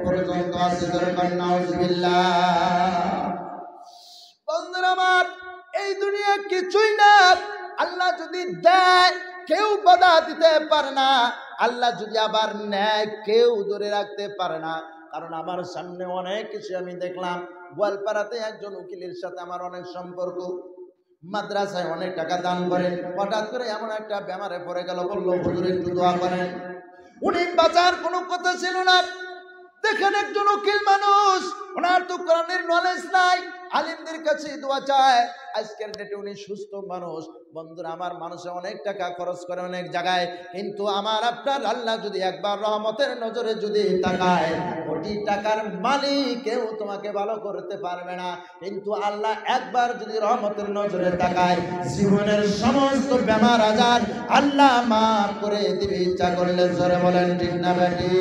পর্যন্ত আছে নাউজুবিল্লাহ। বন্ধুরা আমার, এই দুনিয়া কিছুই না। আল্লাহ যদি দেয় কেউ বাধা দিতে পারে না, আল্লাহ যদি আবার নেয় কেউ ধরে রাখতে পারে না। কারণ আমার সামনে অনেক কিছু আমি দেখলাম। গোয়ালপাড়াতে একজন উকিলের সাথে আমার অনেক সম্পর্ক, মাদ্রাসায় অনেক টাকা দান করেন। হঠাৎ করে এমন একটা বেমারে পড়ে গেল, বললো হুজুর একটু দোয়া করেন। উনি বাঁচার কোনো কথা ছিল না। দেখেন একজন উকিল মানুষ, ওনার তো কোরআনের নলেজ নাই, আলিমদের কাছে দোয়া চায়। আজকের ডেটে উনি সুস্থ মানুষ। বন্ধুরা আমার, মানুষে অনেক টাকা খরচ করে অনেক জায়গায়, কিন্তু আমার আপনার আল্লাহ যদি একবার রহমতের নজরে যদি তাকায়, কোটি টাকার মালিক কেউ তোমাকে ভালো করতে পারবে না। কিন্তু আল্লাহ একবার যদি রহমতের নজরে তাকায়, জীবনের সমস্ত বেমার আজার আল্লাহ মাফ করে দিবে ইচ্ছা করলে। জোরে বলেন ঠিক না বেটি?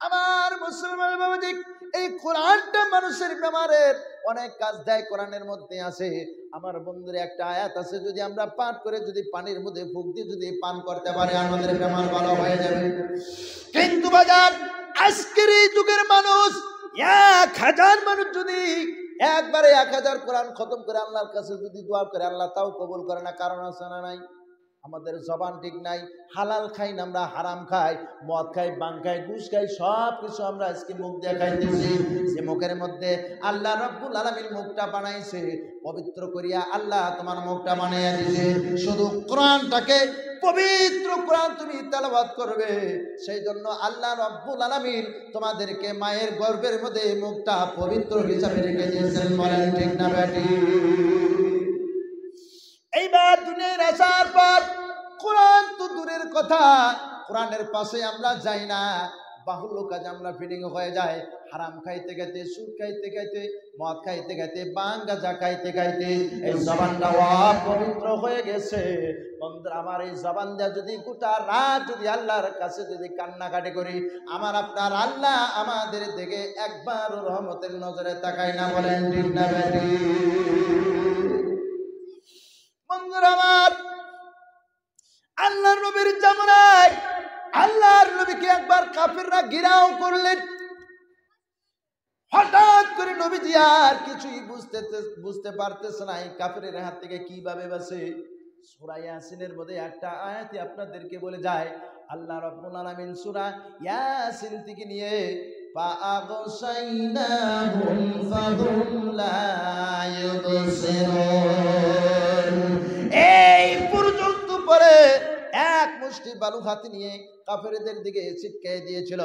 আমার মুসলমান বাবাজি, এই কোরআনটা মানুষের বেমারের অনেক কাজ দেয়। কোরআনের মধ্যে আছে আমার বন্ধুরা একটা আয়াত আছে, যদি আমরা পাঠ করে যদি পানির মধ্যে ফুঁক দিয়ে যদি পান করতে পারি, আমাদের বেমার ভালো হয়ে যাবে। কিন্তু বাজার আজকের এই যুগের মানুষ 1000 মানুষ যদি একবারে 1000 কোরআন খতম করে আল্লাহর কাছে যদি দোয়া করে, আল্লাহ তাও কবুল করে না। কারণ আছে না নাই? আমাদের জবান ঠিক নাই। হালাল খাই না, আমরা হারাম খাই, মদ খাই, বাং খাই, ঘুষ খাই, সব কিছু আমরা আজকে মুখ দিয়ে খাইতেছি। যে মুখের মধ্যে আল্লাহ রাব্বুল আলামিন মুখটা বানাইছে, পবিত্র করিয়া আল্লাহ তোমার মুখটা বানাইয়া দিয়েছে। শুধু কোরআনটাকে, পবিত্র কোরআন তুমি তেলাওয়াত করবে, সেই জন্য আল্লাহ রাব্বুল আলামিন তোমাদেরকে মায়ের গর্ভের মধ্যে মুখটা পবিত্র হিসাবে রেখে দিয়েছেন। বলেন ঠিক না বেটি? এইবার দুনিয়ার আসার পর কোরআন তো দূরের কথা, কোরআনের পাশে আমরা যাই না। বাহুল্য কাজে আমরা ফিডিং হয়ে যায়, হারাম খাইতে খাইতে, সুদ খাইতে খাইতে, মদ খাইতে খাইতে, বাং গাঁজা খাইতে খাইতে এই জবানটা অপবিত্র হয়ে গেছে। বন্ধুরা আমার, এই জবান দিয়ে যদি গোটা রাত যদি আল্লাহর কাছে যদি কান্নাকাটি করি, আমার আপনার আল্লাহ আমাদের দিকে একবার রহমতের নজরে তাকাই না। বলেন ঠিক না বেটি? বন্ধুরা আমার, আল্লাহর নবীর জামানায় আল্লাহর নবীকে একবার কাফেররা ঘিরাও করলেন। হঠাৎ করে নবীজি আর কিছুই বুঝতে পারতেছে না এই কাফেরের হাত থেকে কিভাবে বাঁচে। সূরা ইয়াসিনের মধ্যে একটা আয়াতে আপনাদেরকে বলে যায়, আল্লাহ রাব্বুল আলামিন সূরা ইয়াসিন থেকে নিয়ে ফাআগশাইনাহুম ফাহুম লা ইউবসিরুন, এই পর্যন্ত পরে এক মুষ্টি বালু হাতে নিয়ে কাফেরদের দিকে ছিটকে দিয়েছিল।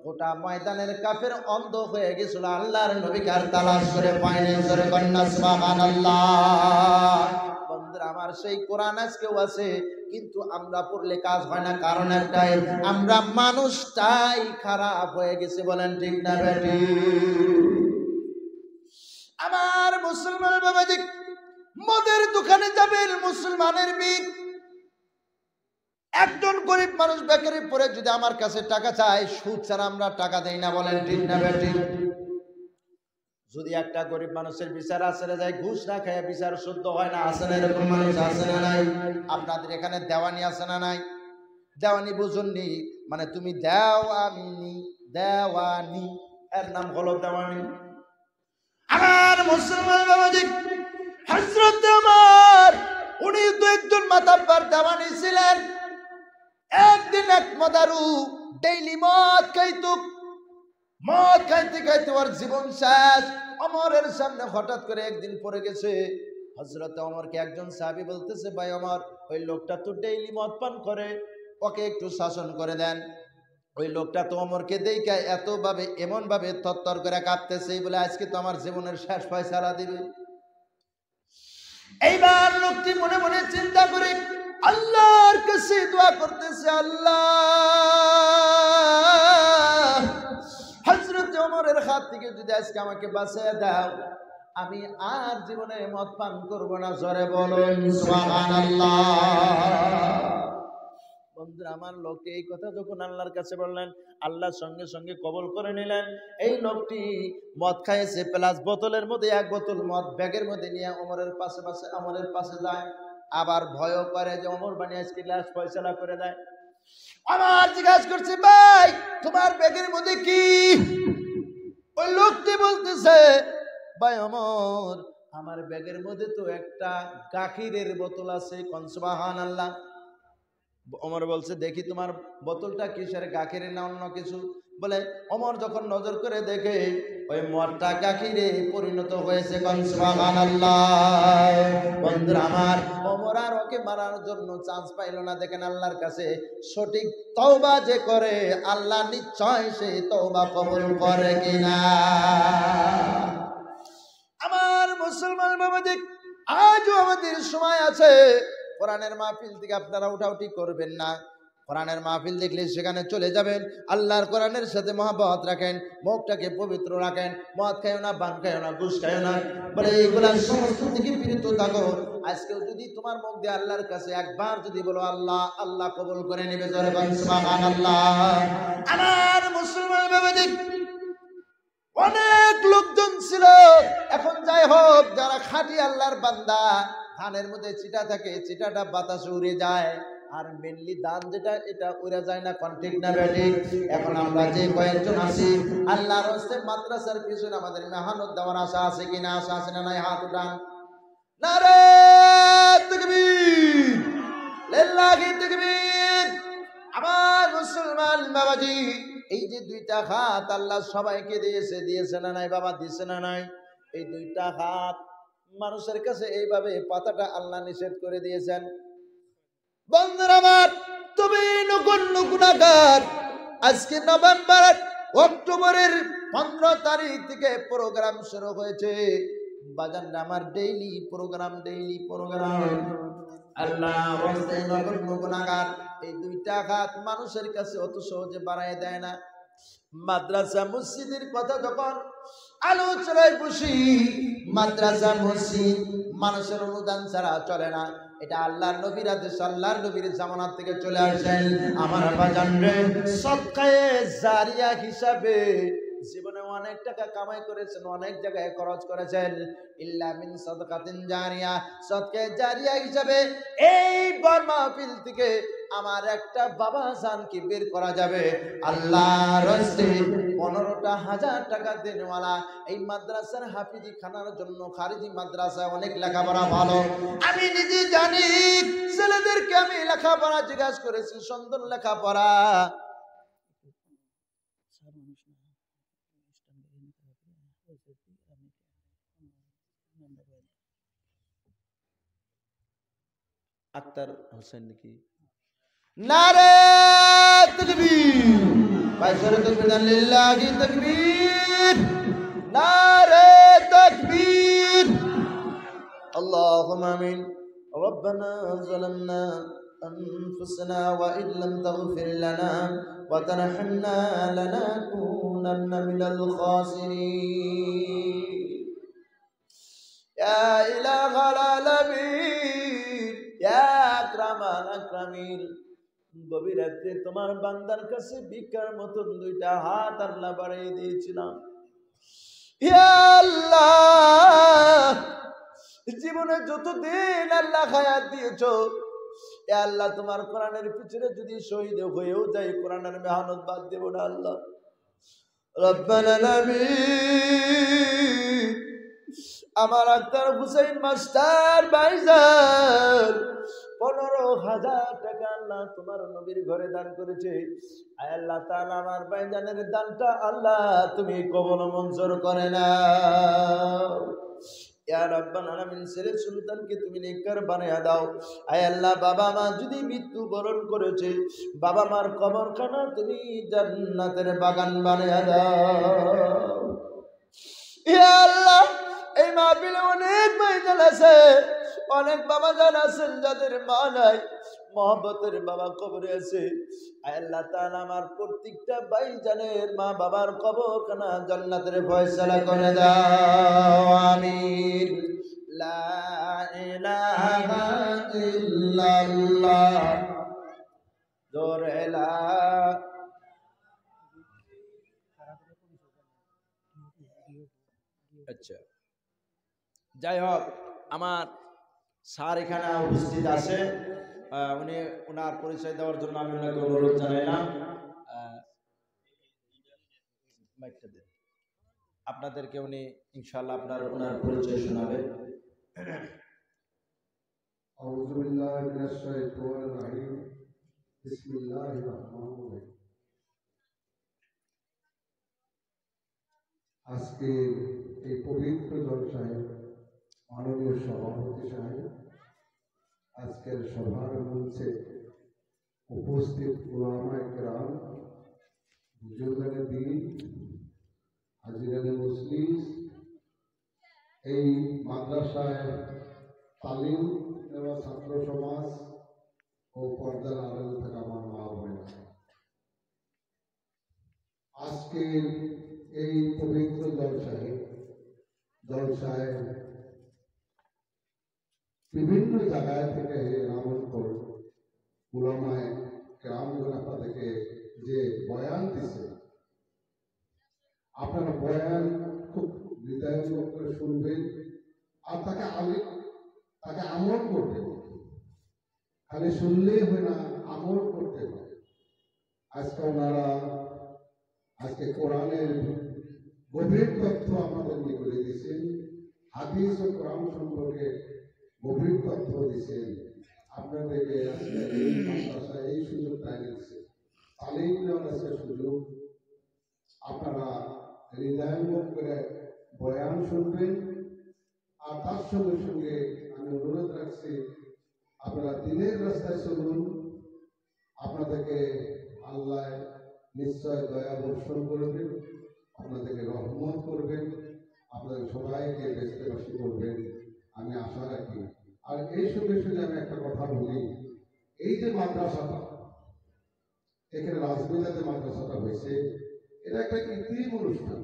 গোটা ময়দানের কাফের অন্ধ হয়ে গেছিল, আল্লাহর নবীকে আর তালাশ করে পায়নি। জোরে কন্যা সুবহানাল্লাহ। বন্ধুরা আমার, সেই কোরআন আজকেও আছে, কিন্তু আমরা পড়লে কাজ হয় না। কারণ একটাই, আমরা মানুষটাই খারাপ হয়ে গেছে। বলেন ঠিক না বেটি? আমার মুসলমান বাবাজি, মদের দোকানে যাবেন মুসলমানের মেয়ে, একজন গরিব মানুষ বেকারি পরে যদি আমার কাছে টাকা চায়, সুদ ছাড়া আমরা টাকা দেই না। বলেন ঠিক না বেটি? যদি একটা গরিব মানুষের বিচার আসলে যায়, ঘুষ না খায় বিচার শুদ্ধ হয় না। আসে না? এরকম মানুষ আছে না নাই? আপনাদের এখানে দেওয়ানি আছে না নাই? দেওয়ানি বুঝুননি? মানে তুমি দেও আমি নি, দেওয়ানি, এর নাম হলো দেওয়ানি। আমার মুসলমান বাবাজি, হযরত ওমর উনি তো একজন মাতাব্বর দেওয়ানি ছিলেন। একদিন এক মদারু ডেইলি মদ খাইতো, মদ খাইতে খাইতে ওর জীবন শেষ। ওমরের সামনে হঠাৎ করে একদিন পড়ে গেছে। হযরত ওমরকে একজন সাহাবী বলতেছে, ভাই ওমর, ওই লোকটা তো ডেইলি মদ পান করে, ওকে একটু শাসন করে দেন। ওই লোকটা তো ওমরকে দেখে এতভাবে এমন ভাবে থরথর করে কাঁপতেছে, বলে আজকে তো আমার জীবনের শেষ ফয়সালা দিবে। এইবার লোকটি মনে মনে চিন্তা করে আল্লাহর কাছে দোয়া করতেছে, আল্লাহ, হযরত ওমরের হাত থেকে যদি আজকে আমাকে বাঁচিয়ে দাও, আমি আর জীবনে মদ পান করব না। জোরে বলুন সুবহানাল্লাহ। বন্ধুরা আমার, লোকটি এই কথা যখন আল্লাহর কাছে বললেন, আল্লাহ সঙ্গে সঙ্গে কবুল করে নিলেন। এই লোকটি মদ খাইছে, প্লাস বোতলের মধ্যে এক বোতল মদ ব্যাগের মধ্যে নিয়ে ওমরের পাশে যায়। আবার ভয় করে যে ওমর বানিয়ে আজকে লাশ ফয়সালা করে দেয়। আমার জিজ্ঞাসা করছে, ভাই তোমার ভাই ওমর, আমার ব্যাগের মধ্যে তো একটা গাখিরের বোতল আছে, কোন সুবহানাল্লাহ। ওমর বলছে, দেখি তোমার বোতলটা কিসের, গাখিরের না অন্য কিছু? বলে ওমর যখন নজর করে দেখে ওই মদটা গাখিরে পরিণত হয়েছে, কোন সুবহানাল্লাহ। বন্ধুরা আমার, ওমর আর ওকে মারার জন্য চান্স পাইল না। দেখেন আল্লাহর কাছে সঠিক তওবা যে করে, আল্লাহ নিশ্চয় সেই তওবা কবুল করে কিনা। আমার মুসলমান বাবাজি, আজও আমাদের সময় আছে। কোরআনের মাহফিল থেকে আপনারা উঠাউঠি করবেন না। কোরআনের মাহফিল দেখলে সেখানে চলে যাবেন, আল্লাহর কোরআনের সাথে মহব্বত রাখেন, মুখটাকে পবিত্র রাখেন, মদ খায়ও না, পান খায়ও না, ঘুষ খায়ও না, বলে এইগুলা সমস্ত থেকে বিরত থাকো। আজকেও যদি তোমার মুখ দিয়ে আল্লাহর কাছে একবার যদি বলো আল্লাহ, আল্লাহ কবুল করে নেবে। জোরে বলেন সুবহানাল্লাহ। আমার মুসলমান বাবাজি, অনেক লোকজন ছিল, এখন যাই হোক, যারা খাঁটি আল্লাহর বান্দা, ধানের মধ্যে চিটা থাকে, চিটাটা বাতাসে উড়ে যায়, আর মেনলি ধান যেটা, এটা উড়ে যায় না, কোন ঠিক না বেঠিক? এখন আমরা যে কয়েকজন আছি আল্লাহর হস্তে মাদ্রাসার পিছনে আমাদের মেহনত দেওয়ার আশা আছে কিনা? আশা আছে না নাই? হাত উঠান। নারে তাকবীর, লিল্লাহি তাকবীর। আমার মুসলমান বাবাজি, এই যে দুইটা হাত আল্লাহ সবাইকে দিয়েছে, দিয়েছে না নাই বাবা? দিয়েছে না নাই? এই দুইটা হাত মানুষের কাছে এইভাবে পাতাটা আল্লাহ নিষেধ করে দিয়েছেন। বন্ধুরা আমার, তুমি নগণ্য গুনাহগার। আজকে নভেম্বর অক্টোবরের 15 তারিখ থেকে প্রোগ্রাম শুরু হয়েছে। বাজান আমার ডেইলি প্রোগ্রাম, ডেইলি প্রোগ্রাম। আল্লাহ রাস্তায় নগণ্য গুনাহগার। এই দুইটা হাত মানুষের কাছে অত সহজে বাড়ায় দেয় না। মাদ্রাসা মসজিদের কথা যখন আলোচনায় বসি, মাদ্রাসা মসজিদ মানুষের অনুদান ছাড়া চলে না। এটা আল্লাহর নবীর আদেশ, আল্লাহর নবীর জামানাত থেকে চলে আসেন। আমার বাজান রে, সদকায়ে জারিয়া হিসাবে জীবনে অনেক টাকা কামাই করেছেন, অনেক জায়গায় খরচ করেছেন। ইল্লা মিন সাদকাতিন জারিয়া, সদকায়ে জারিয়া হিসাবে এই বড় মাহফিল থেকে আমার একটা বাবা জানকে বের করা যাবে। আল্লাহর রাস্তে 15,000 টাকা দেনওয়ালা এই মাদ্রাসার হাফিজি খানার জন্য খারিজি মাদ্রাসায় অনেক লেখাপড়া ভালো। আমি নিজে জানি, ছেলেদেরকে আমি লেখাপড়া জিজ্ঞাসা করেছি, সুন্দর লেখাপড়া। আক্তার হোসেন নাকি? নারে তাকবীর, বাইশরে তাকবীর, লিল্লাহি তাকবীর, নারে তাকবীর, আল্লাহুম্মা আমিন। রব্বানা যালামনা আনফুসানা ওয়া ইন লাম তাগফির লানা ওয়া তারহামনা লানাকুনান্না মিনাল খাসিরিন। ইয়া ইলাহাল আলামিন, ইয়া আকরামাল আকরামিন। গভীর রাতে তোমার বান্দার কাছে ভিক্ষার মতন দুইটা হাত আল্লাহ বাড়িয়ে দিয়েছিলাম। ইয়া আল্লাহ, জীবনে যতদিন আল্লাহ হায়াত দিয়েছো, এ আল্লাহ তোমার কোরআনের পিছনে যদি শহীদ হয়েও যাই, কোরআনের মেহনত বাদ দেব না আল্লাহ। রব্বানা আলামিন। আমার আক্তার হুসাইন মাস্টার ভাইজান 15,000 টাকা আল্লাহ তোমার নবীর ঘরে দান করেছে। আয় আল্লাহ তাআলা, আমার ভাইজানের দানটা আল্লাহ তুমি কবুল মঞ্জুর করে নাও। ইয়া রাব্বাল আলামিন, ছেলে সন্তানকে তুমি নেককার বানায়া দাও। আয় আল্লাহ, বাবা মা যদি মৃত্যু বরণ করেছে, বাবা মার কবরখানা তুমি জান্নাতের বাগান বানায়া দাও। ইয়া আল্লাহ, এই মাহফিলে অনেক ভাইজান আছে, অনেক বাবা জান আছেন যাদের মা নাই, মহব্বতের বাবা কবরে আছে। আল্লাহ তাআলা আমার প্রত্যেকটা ভাইজানের মা বাবার কবরখানা জান্নাতের ফয়সালা করে দাও, আমিন। লা ইলাহা ইল্লাল্লাহ, জোরে লা। আচ্ছা, যাই হোক, আমার স্যার এখানে উপস্থিত আছে, উনি ওনার পরিচয় দেওয়ার জন্য আমি ওনাকে অনুরোধ জানাইলাম। আপনাদেরকে উনি ইনশাআল্লাহ ওনার পরিচয় শোনাবেন। আউযু বিল্লাহি মিনাশ শাইতানির রাজিম। বিসমিল্লাহির রহমানির রহিম। আজকে এই পবিত্র জলসায় মাননীয় সভাপতি সাহেব, আজকের সভার মঞ্চে উপস্থিত উলামায়ে কেরাম, বুজুর্গানে দ্বীন, হাজিরানে মজলিস, এই মাদ্রাসায় তালিম নেওয়া ছাত্র সমাজ ও পর্দার আড়ালে থাকা আমার মা বোনেরা, আজকের এই পবিত্র জলসায় বিভিন্ন জায়গায় থেকে আমন্ত্রণ উলামায়ে কেরামগণ আপনাদেরকে যে বয়ান দিছে, আপনারা বয়ান খুব হৃদয়ঙ্গম করে শুনবেন আর তাকে আমল করতে হবে। খালি শুনলেই হয় না, আমল করতে হবে। আজকে ওনারা কোরআনের গভীর তথ্য আমাদের নিকটে দিয়েছেন, হাদিস ও কোরআন সম্পর্কে গভীর তথ্য দিয়েছেন। আপনাদেরকে আজকে এই মাদ্রাসায় এই সুযোগটা এনেছে, তালিম নেওয়ার আজকে সুযোগ। আপনারা হৃদয়ঙ্গম করে বয়ান শুনবেন আর তার সঙ্গে সঙ্গে আমি অনুরোধ রাখছি আপনারা দিনের রাস্তায় চলুন। আপনাদেরকে আল্লাহ নিশ্চয় দয়া বর্ষণ করবেন, আপনাদেরকে রহমত করবেন, আপনাদের সবাইকে দেশবাসী করবেন, আমি আশা রাখি। আর এই সঙ্গে সঙ্গে আমি একটা কথা বলি, এই যে মাদ্রাসাটা এখানে রাজবিলাতে মাদ্রাসাটা হয়েছে, এটা একটা কৃত্রিম অনুষ্ঠান।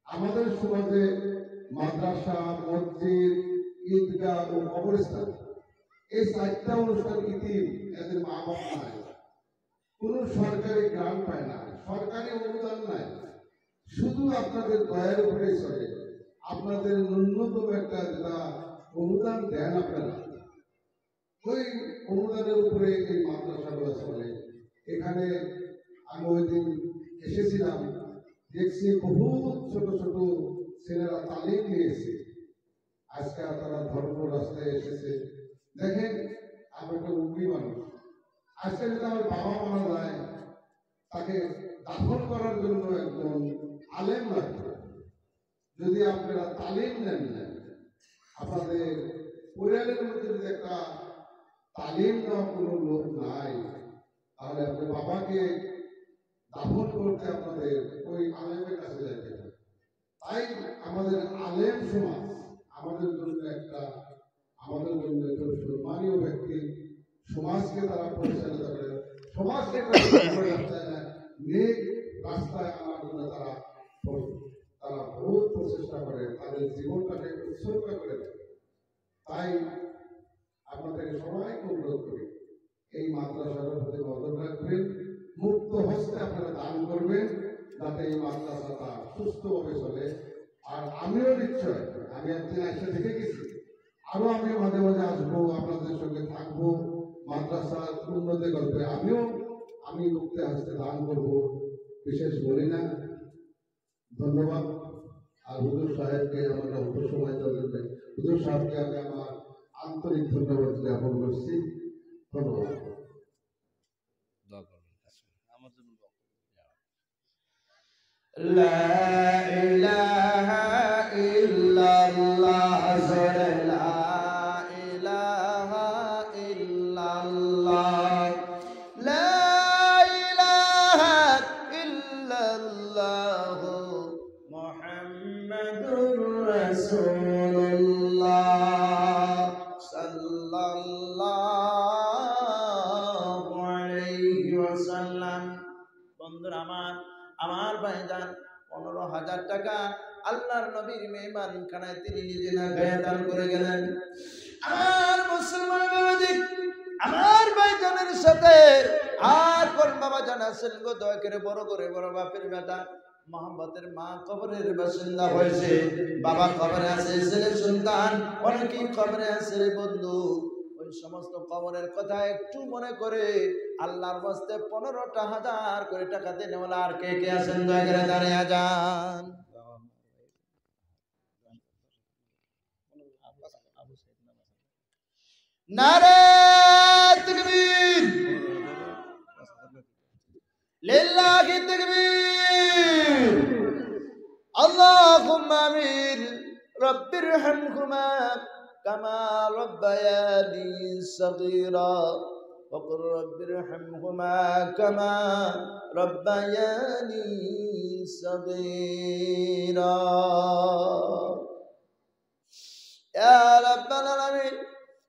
আমাদের সমাজে মাদ্রাসা, মসজিদ, ঈদগাহ ও কবরস্থান, এই চারটা অনুষ্ঠান কৃত্রিম। এদের মা বাপ নাই, কোন সরকারি গ্রান্ট পায় না, সরকারি অনুদান নাই, শুধু আপনাদের দয়ার উপরে চলে। আপনাদের ন্যূনতম একটা যেটা অনুদান দেন আপনারা, ওই অনুদানের উপরে এই মাদ্রাসাগুলো চলে। এখানে আমি ওই দিন এসেছিলাম, দেখছি বহু ছোট ছোট ছেলেরা তালিম নিয়েছে। আজকে তারা ধর্ম রাস্তায় এসেছে। দেখেন, আমি একটা উগ্রী মানুষ। আজকে যদি আমার বাবা মারা যায়, তাকে দাফন করার জন্য একজন আলেম লাগবে। যদি আপনারা তালিম নেন না, আপনাদের পরিবারের মধ্যে যদি একটা তালিম নেওয়া কোনো লোক নাই, তাহলে আপনার বাবাকে দাফন করতে আপনাদের ওই আলেমের কাছে যাইতে হবে। তাই আমাদের আলেম সমাজ আমাদের জন্য একটা সম্মানীয় ব্যক্তি, সমাজকে তারা পরিচালিত করে, সমাজকে নেক রাস্তায় আনার জন্য তারা বহুত প্রচেষ্টা করে, তাদের জীবনটাকে উৎসর্গ করে দেয়। তাই আপনাদের সবাইকে অনুরোধ করি, এই মাদ্রাসার প্রতি নজর রাখবেন, মুক্ত হস্তে আপনারা দান করবেন, যাতে এই মাদ্রাসাটা সুস্থভাবে চলে। আর আমিও নিশ্চয়, আমি একদিন এসে দেখে গেছি, আরো আমি মাঝে মাঝে আসবো, আপনাদের সঙ্গে থাকবো, মাদ্রাসার উন্নতি করবে। আমি মুক্ত হস্তে দান করবো, বিশেষ বলি না। ধন্যবাদ। আর হুজুর সাহেবকে আমাকে অল্প সময় চলবে, হুজুর সাহেবকে আমি আমার আন্তরিক ধন্যবাদ জ্ঞাপন করছি। ধন্যবাদ। লা ইলাহা ইল্লাল্লাহ, লা ইলাহা ইল্লাল্লাহ, লা ইলাহা ইল্লাল্লাহ, মুহাম্মাদুর রাসূলুল্লাহ সাল্লাল্লাহু আলাইহি ওয়াসাল্লাম। বন্ধুরা আমার ভাইজান 15,000 টাকা আল্লাহর নবীর মেহমান খানায় তিনি নিজে না খেয়ে দান করে গেলেন। আমার মুসলমান বাবাজি, আমার ভাইজানের সাথে আর কোন বাবা জান আছেন গো? দয়া করে বড় বাপের বেটা মোহাম্মদের মা কবরের বাসিন্দা হয়েছে, বাবা কবরে আছে, ছেলে সন্তান অনেকেই কবরে আছে। বন্ধু, ওই সমস্ত কবরের কথা একটু মনে করে আল্লাহর বাস্তে 15,000 করে টাকা দেনে বলে আর কে কে আছেন? দয়া করে দাঁড়িয়ে যান। নারে তাকবীর, লিল্লাহি তাকবীর। আল্লাহুম্মা আমিন। রব্বিরহামহুমা কামা রাব্বায়ানি সগীরা وقل رب ارحمهما كما ربياني صغيرا يا رب العالمين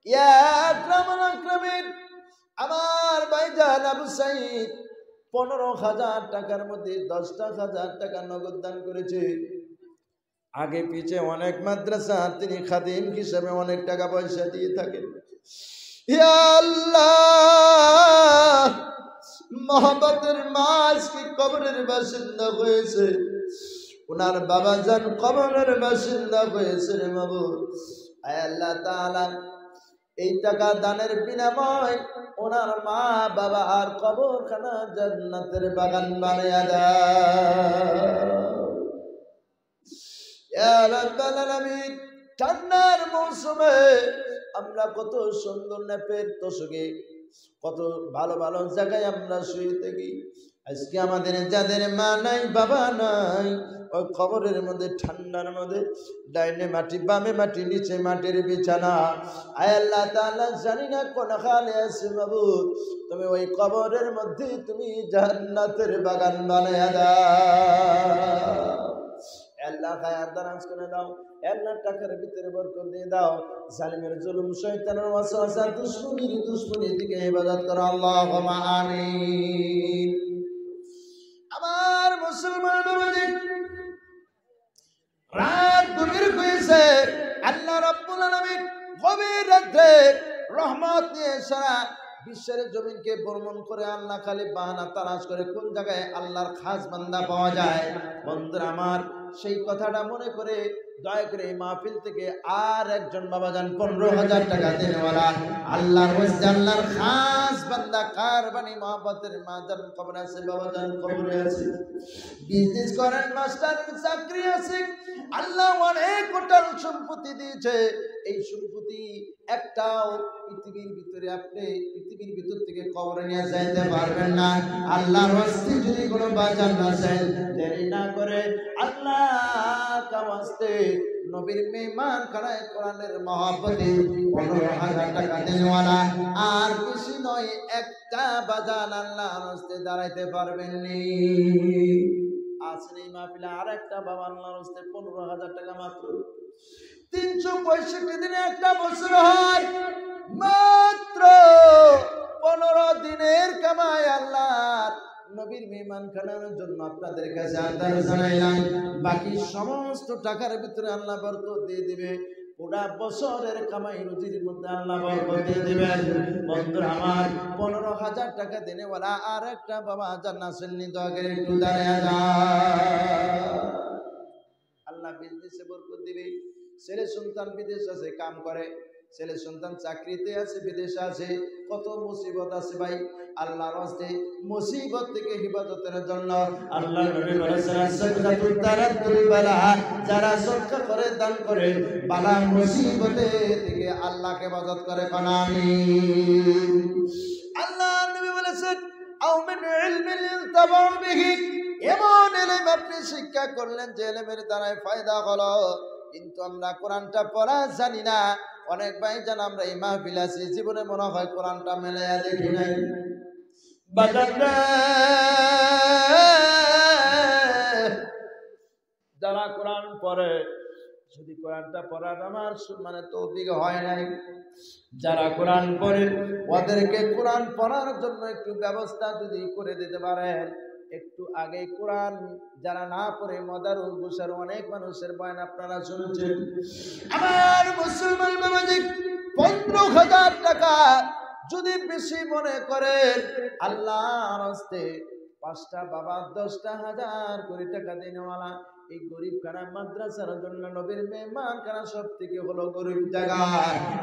يا أكرم الأكرمين। আমার ভাইজান আবু সাইদ 15,000 টাকার মধ্যে 10,000 টাকা নগদ দান করেছে। আগে পিছে অনেক মাদ্রাসা তিনি খাদিম হিসেবে অনেক টাকা পয়সা দিয়ে থাকেন। ইয়া আল্লাহ, মহব্বতের মাছ কি কবরের বাসিন্দা হয়েছে, ওনার বাবা জান কবরের বাসিন্দা হয়েছে রে মাবুদ। আয় আল্লাহ তাআলা, এই টাকা দানের বিনিময় ওনার মা বাবা আর কবরখানা জান্নাতের বাগান বানায়া দাও। ইয়া রাব্বাল আলামিন, ঠান্ডার মৌসুমে আমরা কত সুন্দর নেপের তোষকে কত ভালো ভালো জায়গায় আমরা শুয়ে থাকি। আজকে আমাদের যাদের মা নাই বাবা নাই, ওই কবরের মধ্যে ঠান্ডার মধ্যে ডাইনে মাটি বামে মাটি নিচে মাটির বিছানা। আয় আল্লাহ তাআলা, জানি না কোন হালে আছে মাবুদ, তুমি ওই কবরের মধ্যে তুমি জান্নাতের বাগান বানায়া দাও। আল্লাহ খায়াত দারাজ করে দাও, আল্লাহ টাকার ভিতরে বরকত দিয়ে দাও। জালিমের জুলুম শয়তানের ওয়াসওয়াসা দুশমনির দিকে হেফাজত করো, আল্লাহুম্মা আমিন। আমার মুসলমান বাবাজি, রাত গভীর হয়েছে, আল্লাহ রাব্বুল আলামিন গভীর রাতে রহমত নিয়ে সারা বিশ্বের জমিনকে ভ্রমণ করে আল্লাহ খালি বাহানা তালাশ করে কোন জায়গায় আল্লাহর খাস বান্দা পাওয়া যায়। বন্ধুরা আমার, সেই কথাটা মনে করে দয়া করে এই মাহফিল থেকে আর একজন বাবাজান 15,000 টাকা দেনেওয়ালা আল্লাহর ওয়াস্তে আল্লাহর খাস বান্দা কার বানি মহব্বতের মাজান কবরে আছে, বাবাজান কবরে আছে, বিজনেস করেন, মাস্টার চাকরি আছে, আল্লাহ অনেক কোটাল সম্পত্তি দিয়েছে। এই সম্পত্তি একটাও পৃথিবীর ভিতরে আপনি পৃথিবীর ভিতর থেকে কবরে নিয়ে যাইতে পারবেন না। আল্লাহর ওয়াস্তে যদি কোনো বাজান না চাই, দেরি না করে আল্লাহ কাওয়াস্তে নবীর মেহমান খানায় কোরআনের মহব্বতে 15,000 টাকা দেনেওয়ালা আর বেশি নয়, একটা বাজান আল্লাহর ওয়াস্তে দাঁড়াইতে পারবেন নি। আসলে এই মাহফিলে আর একটা বাবা আল্লাহর ওয়াস্তে 15,000 টাকা মাত্র 365 দিনে একটা বছর হয়, মাত্র 15 দিনের কামাই আল্লাহ নবীর মেহমান খানার জন্য আপনাদের কাছে আরদাস জানাইলাম। বাকি সমস্ত টাকার ভিতরে আল্লাহ বরকত দিয়ে দিবে, পুরা বছরের কামাই রুজির মধ্যে আল্লাহ বরকত দিয়ে দিবেন। বন্ধুরা আমার, 15,000 টাকা দেনেওয়ালা আর একটা বাবা জান্নাতের নিদকে একটু দাঁড়িয়ে যায়। আল্লাহ বিজনেসে বরকত দিবে। ছেলে সন্তান বিদেশ আছে কাম করে, ছেলে সন্তান চাকরিতে আছে বিদেশে আছে, কত মুসিবত আছে ভাই। আল্লাহর ওয়াস্তে মুসিবত থেকে হেফাজতের জন্য আল্লাহ নবী বলেছেন, সাদকাতুত তারাদ্দুল বালা, যারা সদকা করে দান করে বালা মুসিবতে থেকে আল্লাহকে হেফাজত করে, কোন আমিন। আল্লাহ নবী বলেছেন, আও মিন ইলমিন ইনতাবাউ বিহি, এমন ইলম আপনি শিক্ষা করলেন যে ইলমের দ্বারা ফায়দা হলো, কিন্তু আমরা কোরআনটা পড়া জানি না। অনেক ভাই জান আমরা এই মাহফিল আছি, জীবনে মনে হয় কোরআনটা মেলায়া দেখি নাই। যারা কোরআন পড়ে, যদি কোরআনটা পড়ার আমার মানে তৌফিক হয় নাই, যারা কোরআন পড়ে ওদেরকে কোরআন পড়ার জন্য একটু ব্যবস্থা যদি করে দিতে পারেন। একটু আগে কোরআন যারা না পড়ে মাদারুল বুশার অনেক মানুষের বয়ান আপনারা শুনেছেন। আমার মুসলমান বাবাজি, 15,000 টাকা যদি বেশি মনে করেন, আল্লাহর রাস্তে 5টা বাবা 10,000 করে টাকা দেনেওয়ালা এই গরিব খানা মাদ্রাসার জন্য নবীর মেহমান খানা সব থেকে হলো গরিব জায়গা।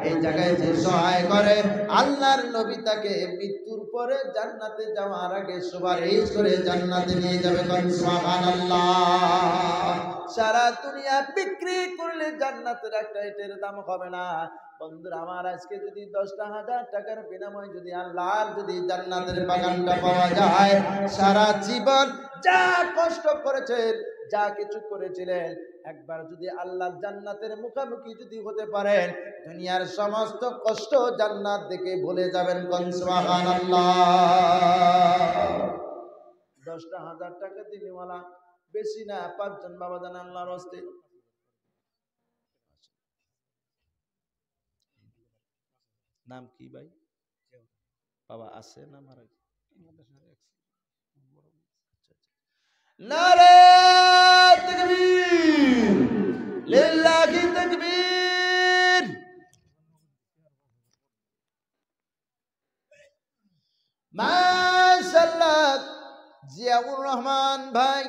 এই জায়গায় যে সহায় করে আল্লাহর নবী তাকে মৃত্যুর পরে জান্নাতে যাওয়ার আগে সুপারিশ করে জান্নাতে নিয়ে যাবে। সুবহানাল্লাহ, সারা দুনিয়া বিক্রি করলে জান্নাতের একটা ইটের দাম হবে না। বন্ধুরা আমার, আজকে যদি 10,000 টাকার বিনিময়ে যদি আল্লাহর যদি জান্নাতের বাগানটা পাওয়া যায়, সারা জীবন যা কষ্ট করেছেন, যা কিছু করেছিলেন, একবার যদি আল্লাহর জান্নাতের মুখোমুখি যদি হতে পারেন, দুনিয়ার সমস্ত কষ্ট জান্নাত দেখে ভুলে যাবেন। কোন সুবহানাল্লাহ। 10,000 টাকা দিনেওয়ালা বেশি না, 5 জন বাবা জান আল্লাহর হস্তে। নাম কি ভাই? বাবা আছে না মারা গেছে? নারে তাকবীর, লিল্লাহি তাকবীর। মাশাআল্লাহ, জিয়াউর রহমান ভাই,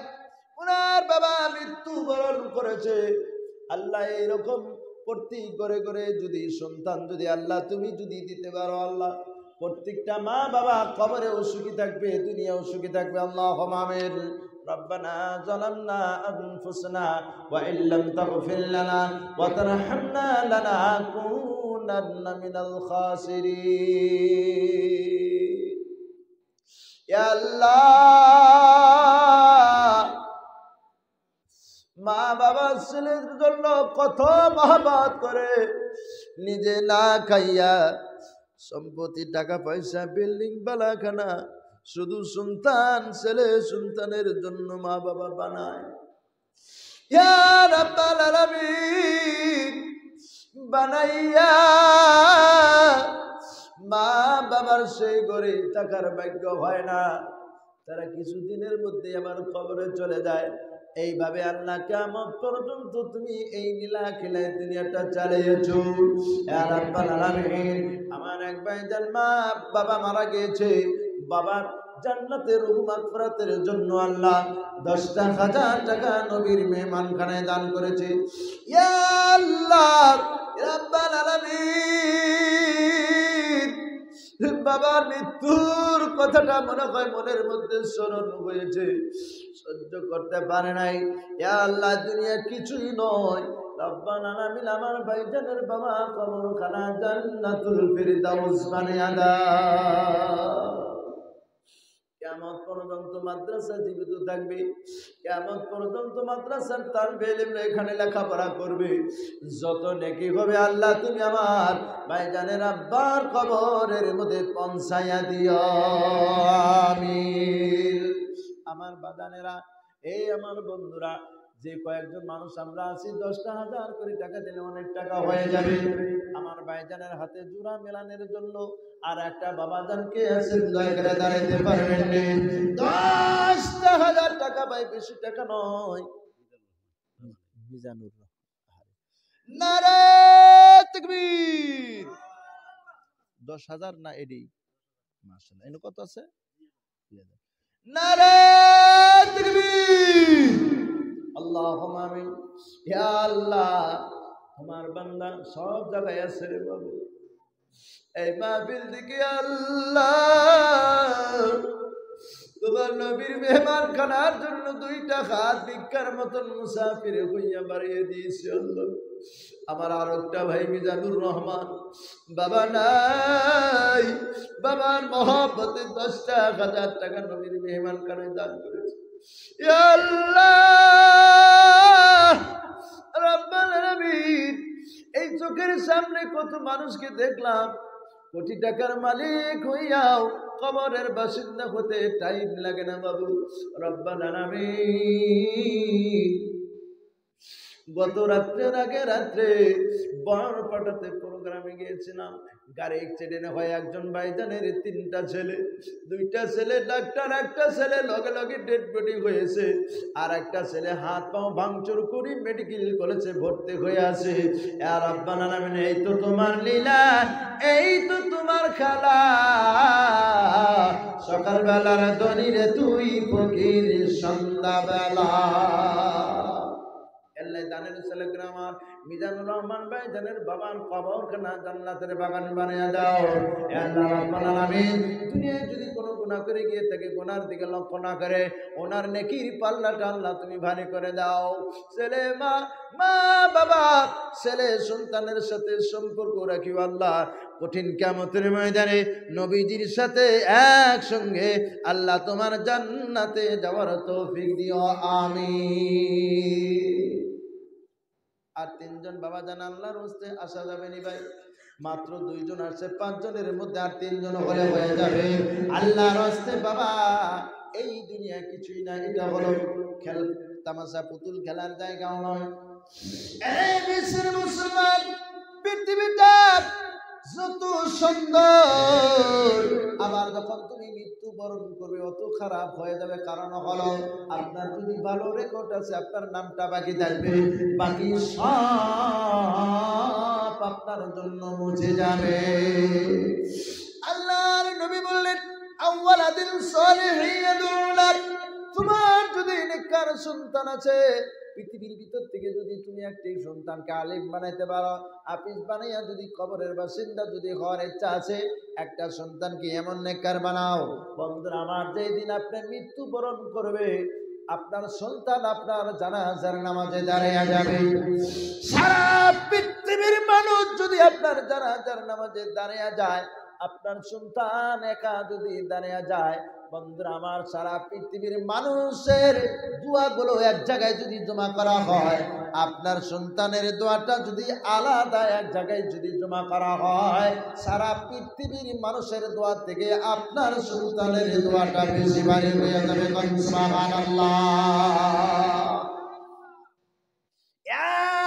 ওনার বাবা মৃত্যুবরণ করেছে। আল্লাহ এরকম প্রতি করে করে যদি সন্তান যদি আল্লাহ তুমি যদি দিতে পারো, আল্লাহ প্রত্যেকটা মা বাবা কবরেও সুখী থাকবে, দুনিয়াও সুখী থাকবে। আল্লাহুম্মা আমিন। ربنا ظلمنا أنفسنا وإن لم تغفر لنا وترحمنا لنكونن من الخاسرين يا الله। মা বাবা ছেলের জন্য কত মহব্বত করে, নিজে না খাইয়া সম্পত্তি টাকা পয়সা বিল্ডিং বালাখানা শুধু সন্তান ছেলে সন্তানের জন্য মা বাবা বানায়। ইয়া রাব্বাল আলামিন, বানাইয়া মা বাবার সেই ঘরে থাকার ভাগ্য হয় না, তারা কিছুদিনের মধ্যে আমার কবরে চলে যায়। এইভাবে আল্লাহ কিয়ামত পর্যন্ত তুমি এই নীলা খেলায় দুনিয়াটা চালিয়েছো। ইয়া রাব্বাল আলামিন, আমার এক ভাইজান মা বাবা মারা গিয়েছে, বাবার জান্নাতের রূহ মাগফিরাতের জন্য আল্লাহ 10,000 টাকা নবীর মেহমানখানায় দান করেছে। ইয়া আল্লাহ রাব্বাল আলামিন, বাবার মৃত্যুর কথাটা মনে হয় মনের মধ্যে স্মরণ হয়েছে, সহ্য করতে পারে নাই। ইয়া আল্লাহ, দুনিয়া কিছুই নয়, রব্বানা আলামিন আমার ভাইজানের বাবা কবরখানা জান্নাতুল ফিরদাউস বানায়া দাও। কিয়ামত পর্যন্ত মাদ্রাসা জীবিত থাকবে, কিয়ামত পর্যন্ত মাদ্রাসার তালবে ইলম এখানে লেখাপড়া করবে। যত নেকি হবে আল্লাহ তুমি আমার ভাইজানের আব্বার কবরের মধ্যে পৌঁছায়া দিও, আমিন। আমার বাদানেরা, এই আমার বন্ধুরা, যে কয়েকজন মানুষ আমরা আছি, 10,000 করে টাকা দিলে অনেক টাকা হয়ে যাবে। আমার ভাইজানের হাতে জোড়া মেলানোর জন্য আর একটা বাবাজানকে আছেন, দয়া করে দাঁড়াইতে পারবেন না। 10,000 টাকা ভাই, বেশি টাকা নয়। মিজানুর নারে তাকবীর। 10,000 না এডি, মাশাআল্লাহ। এনে কত আছে? নারে তাকবীর। আল্লাহুম্মা আমিন। ইয়া আল্লাহ, তোমার বান্দা সব জায়গায় আছে রে বাবু, এই মাহফিল দিকে আল্লাহ তোমার নবীর মেহমান খানার জন্য 2টা হাত ভিক্ষার মতন মুসাফির হইয়া বাড়িয়ে দিয়েছে আল্লাহ। আমার আর একটা ভাই মিজানুর রহমান, বাবা নাই, বাবার মহব্বতে 10,000 টাকা নবীর মেহমান খানায় দান করেছে। ইয়া আল্লাহ রাব্বাল আলামিন, এই চোখের সামনে কত মানুষকে দেখলাম, কোটি টাকার মালিক হইয়াও কবরের বাসিন্দা হতে টাইম লাগে না বাবু। রব্বাল আলামিন, গত রাত্রের আগে রাত্রে বড়পাটাতে প্রোগ্রামে গিয়েছিলাম, গাড়ি অ্যাক্সিডেন্ট হয় একজন ভাইজানের 3টা ছেলে, 2টা ছেলে ডাক্তার, একটা ছেলে লগে লগে ডেড বডি হয়েছে, আর একটা ছেলে হাত পাও ভাঙচুর করে মেডিকেল কলেজে ভর্তি হয়ে আছে। আর রব্বাল আলামিন, এই তো তোমার লীলা, এই তো তোমার খেলা। সকালবেলার ধনীরে তুই ফকির সন্ধ্যাবেলা। দানের ছেলেকে আমার মিজানুর রহমান ভাইজানের বাবার কবরখানা জান্নাতের বাগান বানিয়ে দাও। হে আল্লাহ রাব্বুল আলামিন, দুনিয়ায় যদি কোনো গুনাহ করে গিয়ে থাকে, গুনার দিকে লক্ষ্য না করে ওনার নেকির পাল্লাটা আল্লাহ তুমি ভারী করে দাও। ছেলে মা বাবা ছেলে সন্তানের সাথে সম্পর্ক রাখিও আল্লাহ। কঠিন কিয়ামতের ময়দানে নবীজির সাথে একসঙ্গে আল্লাহ তোমার জান্নাতে যাওয়ার তৌফিক দিও, আমিন। আর তিনজন বাবা জান আল্লাহর হস্তে আসা যাবে নি ভাই, মাত্র দুইজন আসছে, পাঁচজনের মধ্যে আর তিনজন হলে হয়ে যাবে। আল্লাহর হস্তে বাবা, এই দুনিয়া কিছুই না, এটা হলো খেল তামাশা পুতুল খেলার জায়গাও নয়। এই বিশ্বের মুসলমান, পৃথিবীটা যত সুন্দর, আবার যখন তুমি মৃত্যুবরণ করবে অত খারাপ হয়ে যাবে। কারণ হলো আপনার যদি ভালো রেকর্ড আছে আপনার নামটা বাকি থাকবে, বাকি সব আপনার জন্য মুছে যাবে। আল্লাহর নবী বললেন, আওয়ালাদিন সালিহিন ইয়াদউলাক, তোমার যদি নেককার সন্তান আছে, পৃথিবীর ভিতর থেকে যদি তুমি একটি সন্তানকে আলিম বানাইতে পারো, হাফিজ বানাইয়া যদি কবরের বাসিন্দা যদি হওয়ার ইচ্ছা আছে, একটা সন্তানকে এমন নেককার বানাও। বন্ধুরা আমার, যেই দিন আপনি মৃত্যুবরণ করবে আপনার সন্তান আপনার জানাজার নামাজে দাঁড়িয়ে যাবে। সারা পৃথিবীর মানুষ যদি আপনার জানাজার নামাজে দাঁড়িয়ে যায়, আপনার সন্তান একা যদি দাঁড়িয়ে যায়, বন্ধুরা আমার, সারা পৃথিবীর মানুষের দোয়াগুলো এক জায়গায় যদি জমা করা হয়, আপনার সন্তানের দোয়াটা যদি আলাদা এক জায়গায় যদি জমা করা হয়, সারা পৃথিবীর মানুষের দোয়া থেকে আপনার সন্তানের দোয়াটা বেশি ভারী হয়ে যাবে। সুবহানাল্লাহ।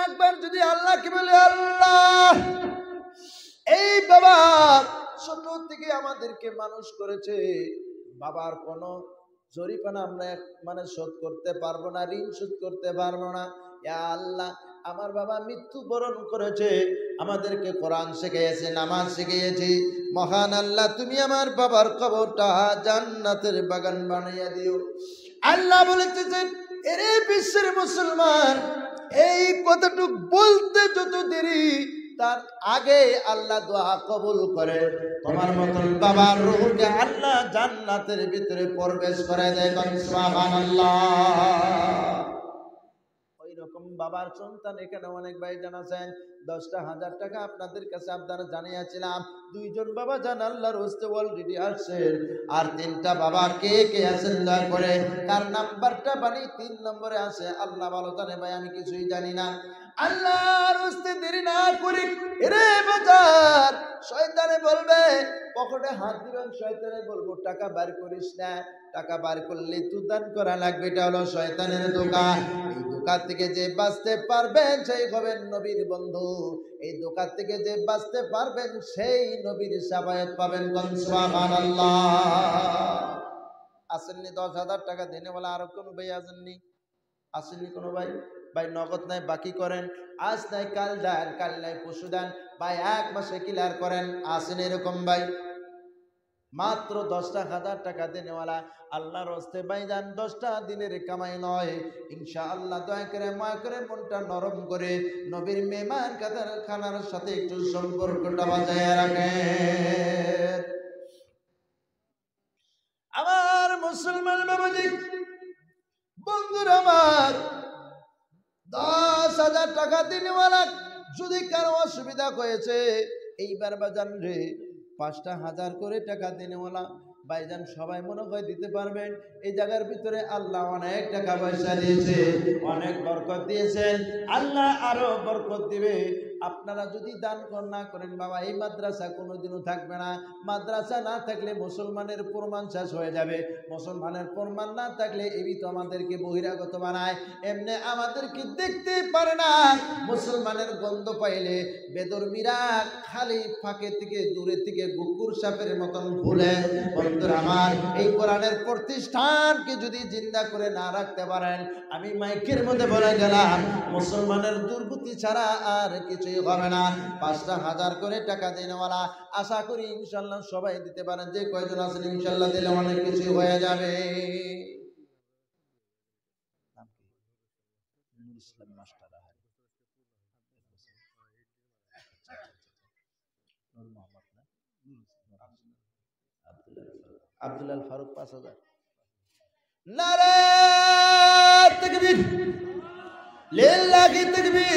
একবার যদি আল্লাহকে বলে, আল্লাহ, এই বাবা ছোট থেকে আমাদেরকে মানুষ করেছে, বাবার কোনো জরিপানা আমরা শোধ করতে পারবো না, ঋণ শোধ করতে পারবো না। ইয়া আল্লাহ, আমার বাবা মৃত্যুবরণ করেছে, আমাদেরকে কোরআন শিখিয়েছে, নামাজ শিখিয়েছে, মহান আল্লাহ তুমি আমার বাবার কবরটা জান্নাতের বাগান বানিয়ে দিও। আল্লাহ বলেছেন, এরে বিশ্বের মুসলমান, এই কথাটুক বলতে যত দেরি, তার আগে আল্লাহ দোয়া কবুল করে তোমার মতন বাবার রূহকে আল্লাহ জান্নাতের ভিতরে প্রবেশ করে দেয়। সুবহানাল্লাহ। ওই রকম বাবার সন্তান এখানে অনেক ভাই জানাছেন, 10,000 টাকা আপনাদের কাছে আপনারা জানিয়েছিলাম। দুইজন বাবা জান আল্লাহর হস্তে অলরেডি আসছেন, আর 3টা বাবা কে কে আছেন দয়া করে কার নাম্বারটা বানি 3 নম্বরে আছে আল্লাহ ভালো জানে, ভাই আমি কিছুই জানি না। আল্লাহর হস্তে দেরি না করি, এরে বাজার, শয়তানে বলবে, পকেটে হাত দিবেন, শয়তানে বলবো টাকা বার করিস না, টাকা বার করলে তুই দান করা লাগবে। এটা হলো শয়তানের দোকান। এই দোকান থেকে যে বাঁচতে পারবেন সেই হবেন নবীর বন্ধু। এই দোকান থেকে যে বাঁচতে পারবেন সেই নবীর শাফায়াত পাবেন। সুবহানাল্লাহ। আসেননি 10,000 টাকা দেনে বলা, আরো কোনো ভাই আসেননি? আসেননি কোনো ভাই? ভাই নগদ নাই বাকি করেন, আজ নাই কাল দেন, কাল নাই পরশু দেন, ভাই 1 মাসে ক্লিয়ার করেন। আসেন এরকম ভাই? মাত্র 10,000 টাকা দেনেওয়ালা আল্লাহর হস্তে ভাইজান, 10টা দিনের কামাই নয়, ইনশাআল্লাহ দয়া করে মায়া করে মনটা নরম করে নবীর মেহমান খানার সাথে একটু সম্পর্কটা বজায় রাখেন। আমার মুসলমান বাবাজি বন্ধুরা আমার, 10,000 টাকা দিনেওয়ালা যদি কারো অসুবিধা হয়েছে, এইবার বাজান রে 5,000 করে টাকা দিনেওয়ালা ভাইজান সবাই মনে হয় দিতে পারবেন। এই জায়গার ভিতরে আল্লাহ অনেক টাকা পয়সা দিয়েছে, অনেক বরকত দিয়েছেন, আল্লাহ আরো বরকত দিবে। আপনারা যদি দান না করেন বাবা, এই মাদ্রাসা কোনোদিনও থাকবে না। মাদ্রাসা না থাকলে মুসলমানের প্রমাণ শেষ হয়ে যাবে। মুসলমানের প্রমাণ না থাকলে এই তো আমাদেরকে বহিরাগত বানায়, এমনি আমাদেরকে দেখতে পারে না। মুসলমানের গন্ধ পাইলে বেদরমিরা খালি ফাঁকে থেকে দূরে থেকে কুকুর সাপের মতন ভুলে। বন্ধুরা আমার, এই কোরআনের প্রতিষ্ঠানকে যদি জিন্দা করে না রাখতে পারেন, আমি মাইকের মধ্যে বলে গেলাম, মুসলমানের দুর্গতি ছাড়া আর কিছুই হবে না। 5,000 করে টাকা দেনেওয়ালা আশা করি ইনশাল্লাহ সবাই দিতে পারেন। যে কয়জন আছেন ইনশাল্লাহ দিলে অনেক কিছু হয়ে যাবে। আব্দুল ফারুক 5,000। নারে তাকবীর, লিল্লাহি তাকবীর।